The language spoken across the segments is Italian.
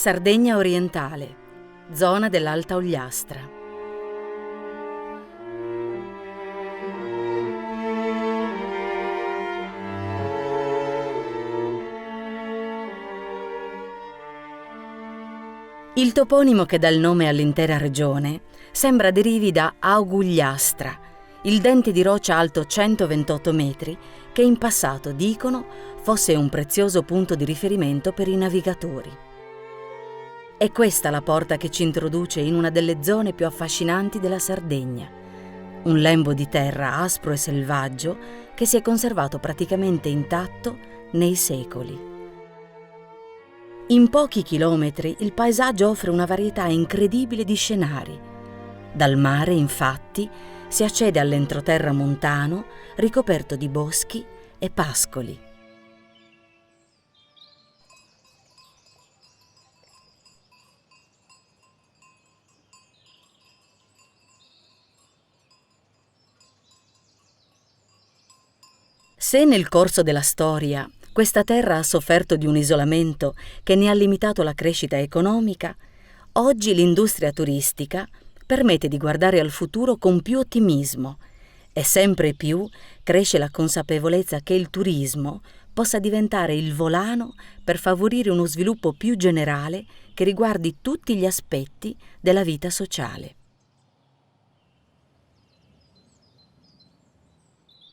Sardegna orientale, zona dell'Alta Ogliastra. Il toponimo che dà il nome all'intera regione sembra derivi da Augugliastra, il dente di roccia alto 128 metri che in passato, dicono, fosse un prezioso punto di riferimento per i navigatori. È questa la porta che ci introduce in una delle zone più affascinanti della Sardegna, un lembo di terra aspro e selvaggio che si è conservato praticamente intatto nei secoli. In pochi chilometri il paesaggio offre una varietà incredibile di scenari. Dal mare, infatti, si accede all'entroterra montano ricoperto di boschi e pascoli. Se nel corso della storia questa terra ha sofferto di un isolamento che ne ha limitato la crescita economica, oggi l'industria turistica permette di guardare al futuro con più ottimismo e sempre più cresce la consapevolezza che il turismo possa diventare il volano per favorire uno sviluppo più generale che riguardi tutti gli aspetti della vita sociale.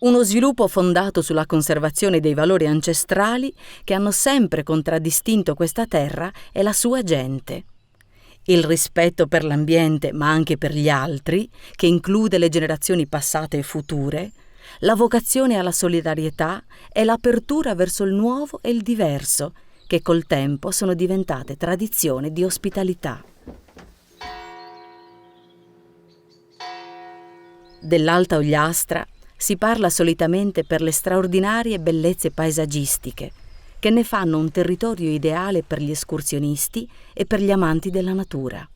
Uno sviluppo fondato sulla conservazione dei valori ancestrali che hanno sempre contraddistinto questa terra e la sua gente. Il rispetto per l'ambiente, ma anche per gli altri, che include le generazioni passate e future, la vocazione alla solidarietà e l'apertura verso il nuovo e il diverso, che col tempo sono diventate tradizione di ospitalità. Dell'Alta Ogliastra si parla solitamente per le straordinarie bellezze paesaggistiche, che ne fanno un territorio ideale per gli escursionisti e per gli amanti della natura.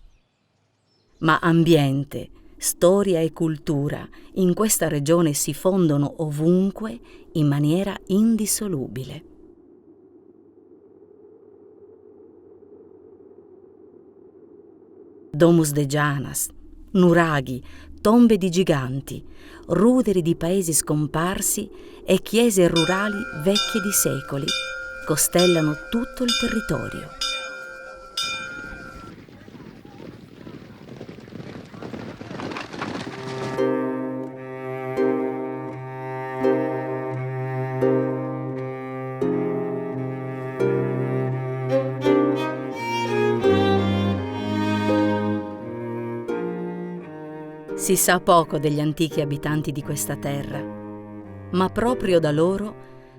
Ma ambiente, storia e cultura in questa regione si fondono ovunque in maniera indissolubile. Domus de Janas, nuraghi, tombe di giganti, ruderi di paesi scomparsi e chiese rurali vecchie di secoli costellano tutto il territorio. Si sa poco degli antichi abitanti di questa terra, ma proprio da loro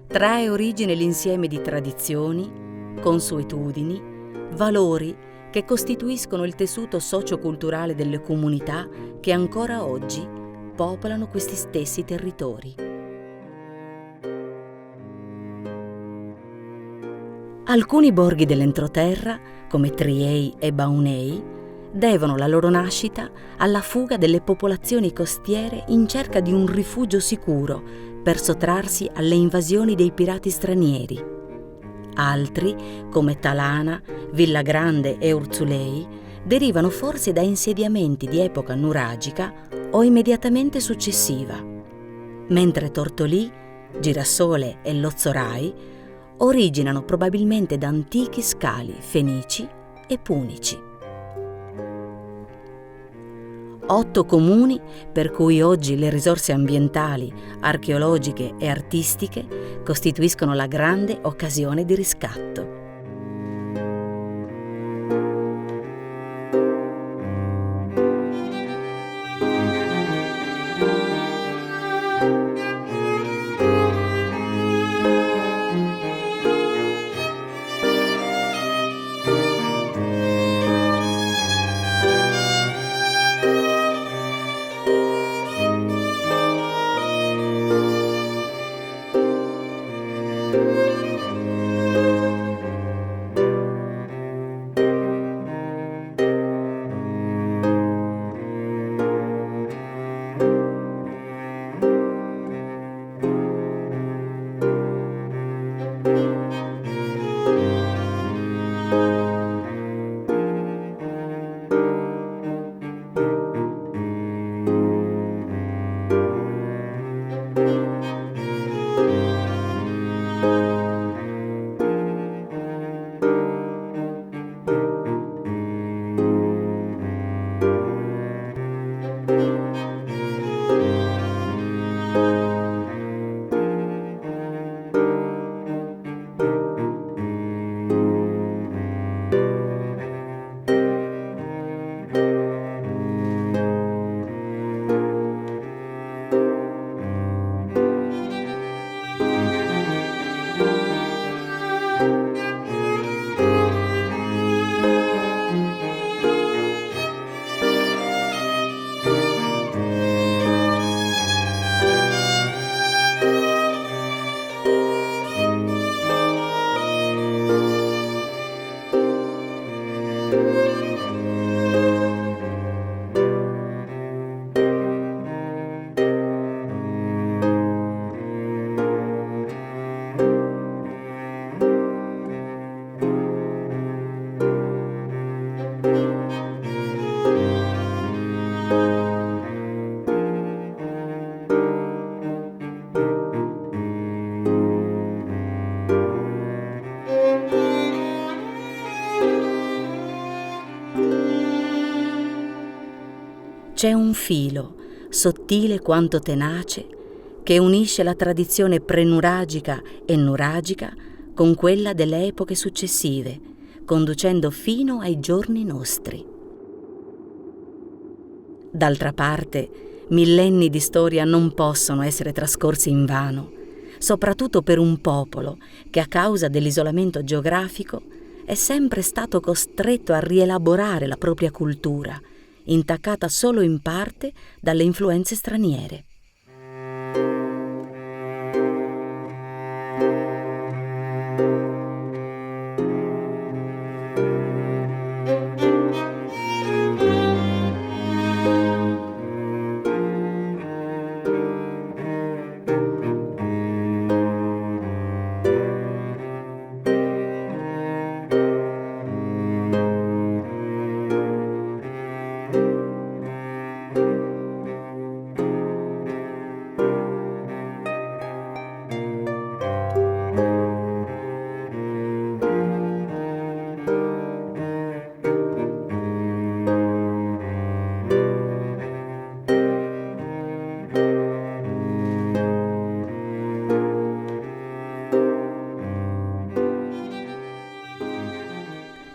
trae origine l'insieme di tradizioni, consuetudini, valori che costituiscono il tessuto socioculturale delle comunità che ancora oggi popolano questi stessi territori. Alcuni borghi dell'entroterra, come Triei e Baunei, devono la loro nascita alla fuga delle popolazioni costiere in cerca di un rifugio sicuro per sottrarsi alle invasioni dei pirati stranieri. Altri, come Talana, Villagrande e Urzulei, derivano forse da insediamenti di epoca nuragica o immediatamente successiva, mentre Tortolì, Girasole e Lozzorai originano probabilmente da antichi scali fenici e punici. 8 comuni per cui oggi le risorse ambientali, archeologiche e artistiche costituiscono la grande occasione di riscatto. c'è un filo, sottile quanto tenace, che unisce la tradizione prenuragica e nuragica con quella delle epoche successive, conducendo fino ai giorni nostri. D'altra parte, millenni di storia non possono essere trascorsi invano, soprattutto per un popolo che a causa dell'isolamento geografico è sempre stato costretto a rielaborare la propria cultura, intaccata solo in parte dalle influenze straniere.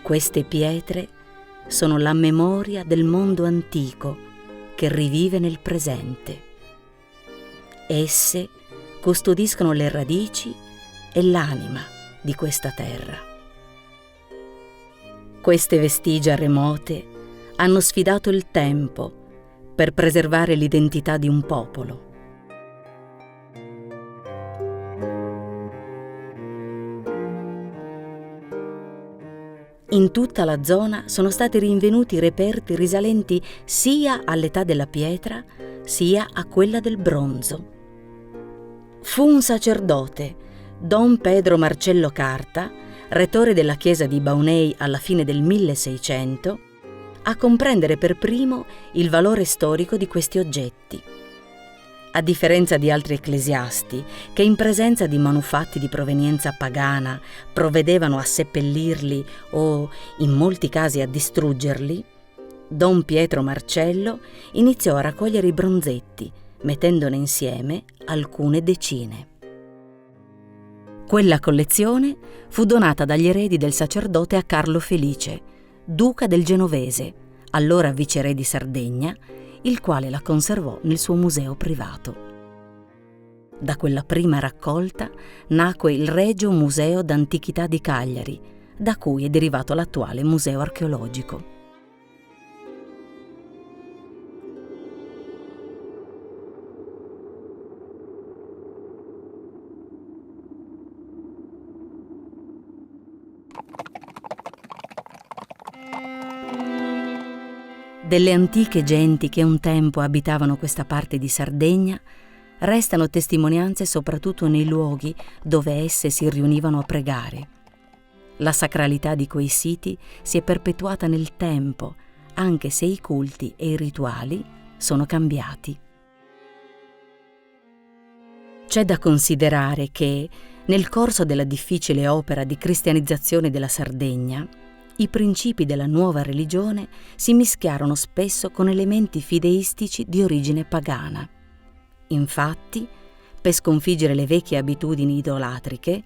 Queste pietre sono la memoria del mondo antico che rivive nel presente. Esse custodiscono le radici e l'anima di questa terra. Queste vestigia remote hanno sfidato il tempo per preservare l'identità di un popolo. In tutta la zona sono stati rinvenuti reperti risalenti sia all'età della pietra sia a quella del bronzo. Fu un sacerdote, Don Pedro Marcello Carta, rettore della chiesa di Baunei alla fine del 1600, a comprendere per primo il valore storico di questi oggetti. A differenza di altri ecclesiasti che in presenza di manufatti di provenienza pagana provvedevano a seppellirli o in molti casi a distruggerli, Don Pietro Marcello iniziò a raccogliere i bronzetti, mettendone insieme alcune decine. Quella collezione fu donata dagli eredi del sacerdote a Carlo Felice, duca del Genovese, allora viceré di Sardegna, il quale la conservò nel suo museo privato. Da quella prima raccolta nacque il Regio Museo d'Antichità di Cagliari, da cui è derivato l'attuale museo archeologico. Delle antiche genti che un tempo abitavano questa parte di Sardegna restano testimonianze soprattutto nei luoghi dove esse si riunivano a pregare. La sacralità di quei siti si è perpetuata nel tempo, anche se i culti e i rituali sono cambiati. C'è da considerare che, nel corso della difficile opera di cristianizzazione della Sardegna, i principi della nuova religione si mischiarono spesso con elementi fideistici di origine pagana. Infatti, per sconfiggere le vecchie abitudini idolatriche,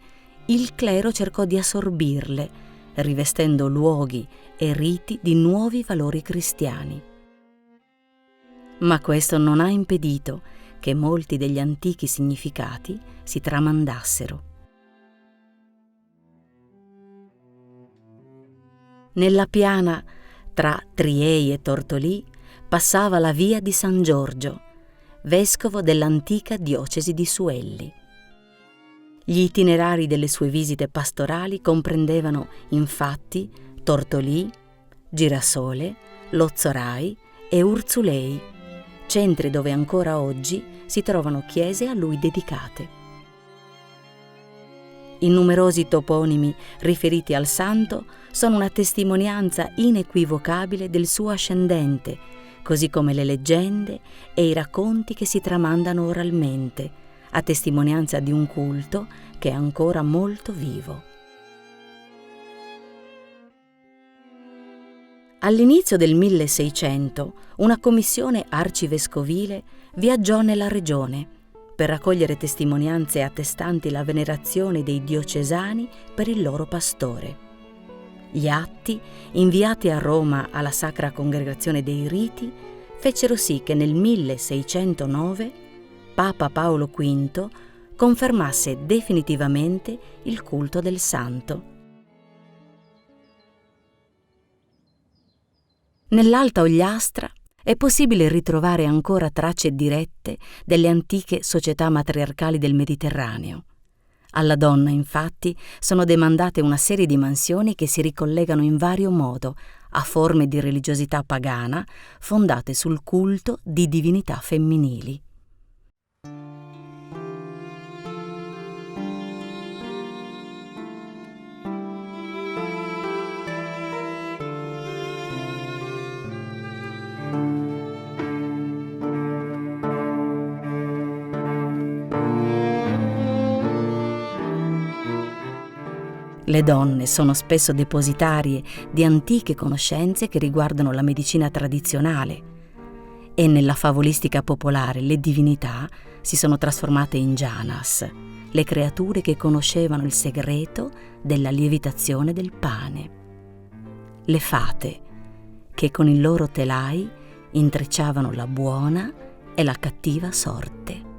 il clero cercò di assorbirle, rivestendo luoghi e riti di nuovi valori cristiani. Ma questo non ha impedito che molti degli antichi significati si tramandassero. Nella piana tra Triei e Tortolì passava la via di San Giorgio, vescovo dell'antica diocesi di Suelli. Gli itinerari delle sue visite pastorali comprendevano infatti Tortolì, Girasole, Lozzorai e Urzulei, centri dove ancora oggi si trovano chiese a lui dedicate. I numerosi toponimi riferiti al santo sono una testimonianza inequivocabile del suo ascendente, così come le leggende e i racconti che si tramandano oralmente, a testimonianza di un culto che è ancora molto vivo. All'inizio del 1600 una commissione arcivescovile viaggiò nella regione per raccogliere testimonianze attestanti la venerazione dei diocesani per il loro pastore. Gli atti, inviati a Roma alla Sacra Congregazione dei Riti, fecero sì che nel 1609 Papa Paolo V confermasse definitivamente il culto del santo. Nell'Alta Ogliastra è possibile ritrovare ancora tracce dirette delle antiche società matriarcali del Mediterraneo. Alla donna, infatti, sono demandate una serie di mansioni che si ricollegano in vario modo a forme di religiosità pagana fondate sul culto di divinità femminili. Le donne sono spesso depositarie di antiche conoscenze che riguardano la medicina tradizionale e nella favolistica popolare le divinità si sono trasformate in Janas, le creature che conoscevano il segreto della lievitazione del pane. Le fate, che con i loro telai intrecciavano la buona e la cattiva sorte.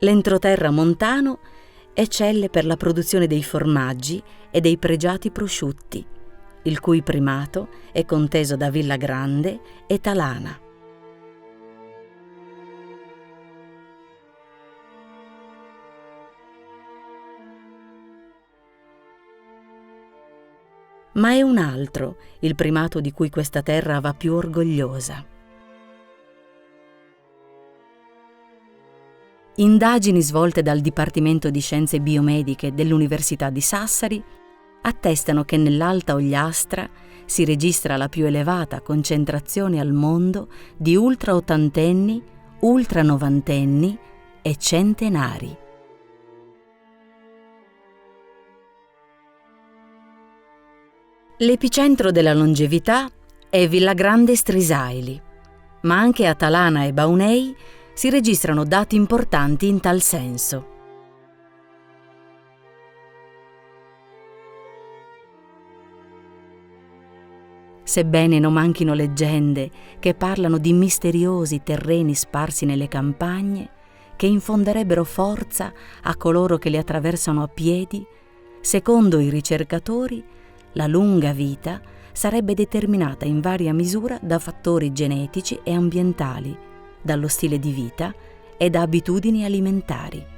L'entroterra montano eccelle per la produzione dei formaggi e dei pregiati prosciutti, il cui primato è conteso da Villa Grande e Talana. Ma è un altro il primato di cui questa terra va più orgogliosa. Indagini svolte dal Dipartimento di Scienze Biomediche dell'Università di Sassari attestano che nell'Alta Ogliastra si registra la più elevata concentrazione al mondo di ultraottantenni, ultranovantenni e centenari. L'epicentro della longevità è Villagrande Strisaili, ma anche a Talana e Baunei si registrano dati importanti in tal senso. Sebbene non manchino leggende che parlano di misteriosi terreni sparsi nelle campagne che infonderebbero forza a coloro che li attraversano a piedi, secondo i ricercatori la lunga vita sarebbe determinata in varia misura da fattori genetici e ambientali, dallo stile di vita e da abitudini alimentari.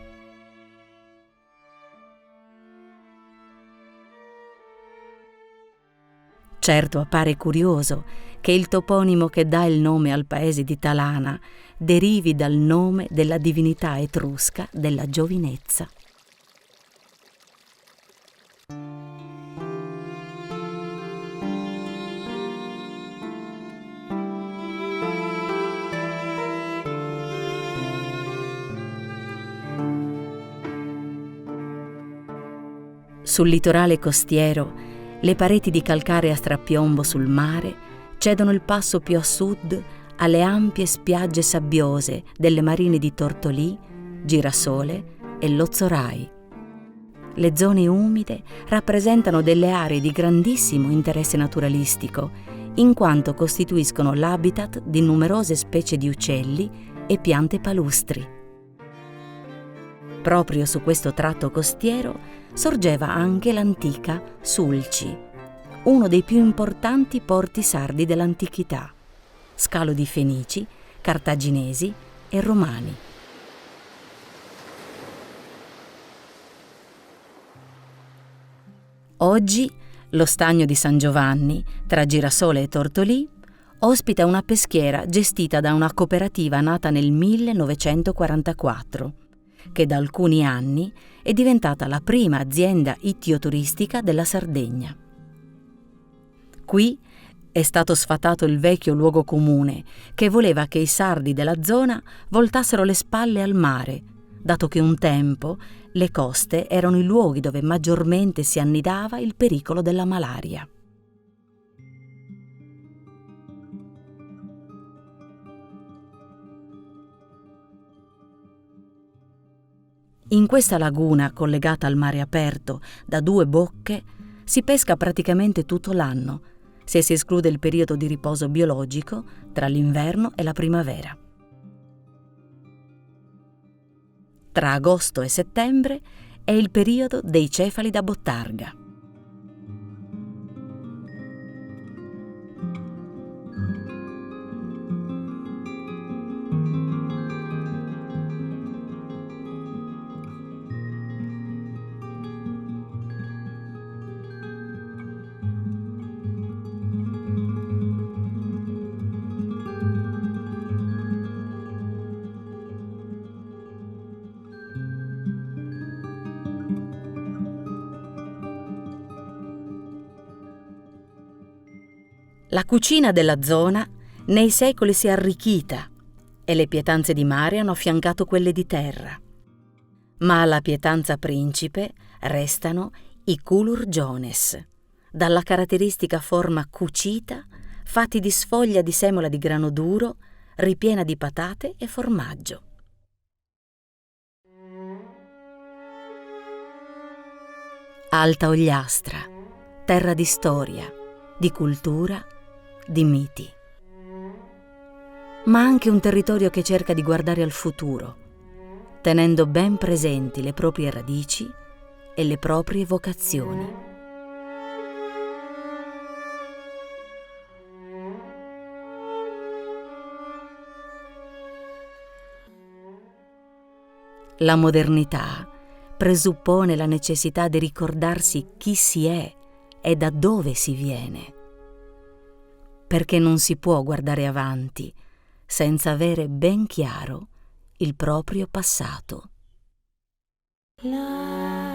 Certo appare curioso che il toponimo che dà il nome al paese di Talana derivi dal nome della divinità etrusca della giovinezza. Sul litorale costiero, le pareti di calcare a strapiombo sul mare cedono il passo più a sud alle ampie spiagge sabbiose delle marine di Tortolì, Girasole e Lozzorai. Le zone umide rappresentano delle aree di grandissimo interesse naturalistico, in quanto costituiscono l'habitat di numerose specie di uccelli e piante palustri. Proprio su questo tratto costiero sorgeva anche l'antica Sulci, uno dei più importanti porti sardi dell'antichità, scalo di Fenici, Cartaginesi e Romani. Oggi lo stagno di San Giovanni, tra Girasole e Tortolì, ospita una peschiera gestita da una cooperativa nata nel 1944, che da alcuni anni è diventata la prima azienda ittioturistica della Sardegna. Qui è stato sfatato il vecchio luogo comune che voleva che i sardi della zona voltassero le spalle al mare, dato che un tempo le coste erano i luoghi dove maggiormente si annidava il pericolo della malaria. In questa laguna collegata al mare aperto da 2 bocche si pesca praticamente tutto l'anno, se si esclude il periodo di riposo biologico tra l'inverno e la primavera. Tra agosto e settembre è il periodo dei cefali da bottarga. La cucina della zona nei secoli si è arricchita e le pietanze di mare hanno affiancato quelle di terra. Ma alla pietanza principe restano i culurgiones, dalla caratteristica forma cucita, fatti di sfoglia di semola di grano duro, ripiena di patate e formaggio. Alta Ogliastra, terra di storia, di cultura, di miti. Ma anche un territorio che cerca di guardare al futuro, tenendo ben presenti le proprie radici e le proprie vocazioni. La modernità presuppone la necessità di ricordarsi chi si è e da dove si viene, perché non si può guardare avanti senza avere ben chiaro il proprio passato. La